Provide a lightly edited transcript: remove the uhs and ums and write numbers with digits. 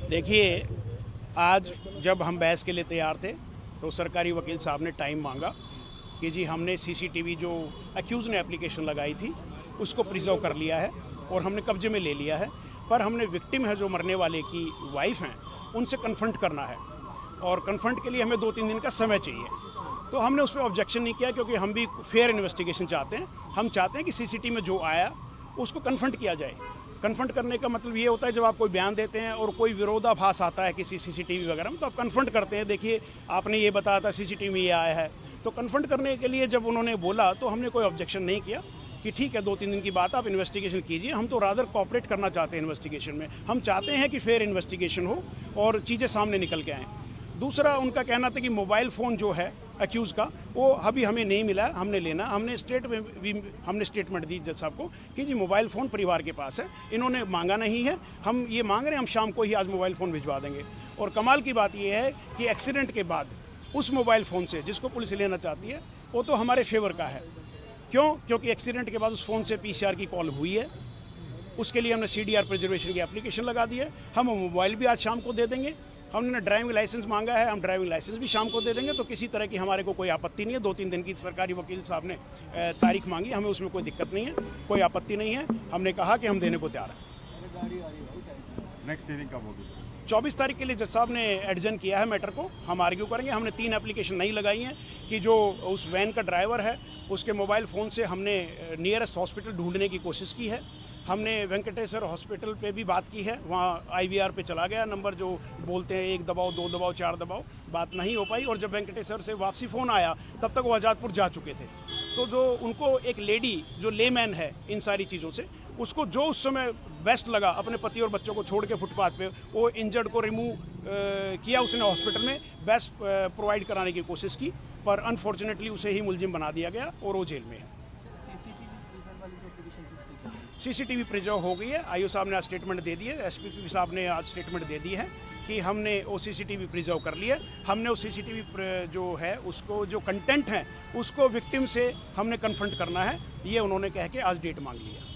देखिए, आज जब हम बहस के लिए तैयार थे तो सरकारी वकील साहब ने टाइम मांगा कि जी हमने सीसीटीवी जो अक्यूज़ ने एप्लीकेशन लगाई थी उसको प्रिजर्व कर लिया है और हमने कब्जे में ले लिया है, पर हमने विक्टिम है जो मरने वाले की वाइफ हैं उनसे कन्फ्रंट करना है और कन्फ्रंट के लिए हमें 2-3 दिन का समय चाहिए। तो हमने उस पर ऑब्जेक्शन नहीं किया क्योंकि हम भी फेयर इन्वेस्टिगेशन चाहते हैं। हम चाहते हैं कि सीसीटीवी में जो आया उसको कन्फ्रंट किया जाए। कन्फ्रंट करने का मतलब ये होता है जब आप कोई बयान देते हैं और कोई विरोधाभास आता है किसी सीसीटीवी वगैरह में तो आप कन्फ्रंट करते हैं। देखिए, आपने ये बताया था सीसीटीवी में ये आया है, तो कन्फ्रंट करने के लिए जब उन्होंने बोला तो हमने कोई ऑब्जेक्शन नहीं किया कि ठीक है 2-3 दिन की बात, आप इन्वेस्टिगेशन कीजिए। हम तो रादर कोऑपरेट करना चाहते हैं इन्वेस्टिगेशन में। हम चाहते हैं कि फेयर इन्वेस्टिगेशन हो और चीज़ें सामने निकल के आएँ। दूसरा उनका कहना था कि मोबाइल फ़ोन जो है अक्यूज़ का वो अभी हमें नहीं मिला, हमने लेना। हमने स्टेटमेंट दी जज साहब को कि जी मोबाइल फ़ोन परिवार के पास है, इन्होंने मांगा नहीं है, हम ये मांग रहे हैं, हम शाम को ही आज मोबाइल फ़ोन भिजवा देंगे। और कमाल की बात ये है कि एक्सीडेंट के बाद उस मोबाइल फ़ोन से जिसको पुलिस लेना चाहती है वो तो हमारे फेवर का है। क्यों? क्योंकि एक्सीडेंट के बाद उस फ़ोन से पीसीआर की कॉल हुई है, उसके लिए हमने सीडीआर प्रिजर्वेशन की एप्लीकेशन लगा दी है। हम मोबाइल भी आज शाम को दे देंगे। हमने ड्राइविंग लाइसेंस मांगा है, हम ड्राइविंग लाइसेंस भी शाम को दे देंगे। तो किसी तरह की हमारे को कोई आपत्ति नहीं है। 2-3 दिन की सरकारी वकील साहब ने तारीख मांगी, हमें उसमें कोई दिक्कत नहीं है, कोई आपत्ति नहीं है। हमने कहा कि हम देने को तैयार हैं। नेक्स्ट हियरिंग कब होगी? 24 तारीख के लिए जज साहब ने एडजर्न किया है मैटर को। हम आर्ग्यू करेंगे। हमने 3 एप्लीकेशन नहीं लगाई हैं कि जो उस वैन का ड्राइवर है उसके मोबाइल फ़ोन से हमने नियरेस्ट हॉस्पिटल ढूंढने की कोशिश की है। हमने वेंकटेश्वर हॉस्पिटल पे भी बात की है, वहाँ आईवीआर पे चला गया नंबर, जो बोलते हैं 1 दबाओ 2 दबाओ 4 दबाओ, बात नहीं हो पाई। और जब वेंकटेश्वर से वापसी फ़ोन आया तब तक वो आज़ादपुर जा चुके थे। तो जो उनको एक लेडी जो लेमैन है इन सारी चीज़ों से, उसको जो उस समय बेस्ट लगा अपने पति और बच्चों को छोड़ के फुटपाथ पे वो इंजर्ड को रिमूव किया, उसने हॉस्पिटल में बेस्ट प्रोवाइड कराने की कोशिश की, पर अनफॉर्चुनेटली उसे ही मुलजिम बना दिया गया और वो जेल में है। सीसीटीवी प्रिजर्व हो गई है। आईओ साहब ने आज स्टेटमेंट दे दी है, एसपी साहब ने आज स्टेटमेंट दे दी है कि हमने वो सीसीटीवी प्रिजर्व कर लिया। हमने वो सीसीटीवी जो है उसको जो कंटेंट है उसको विक्टिम से हमने कन्फ्रंट करना है, ये उन्होंने कह के आज डेट मांग लिया।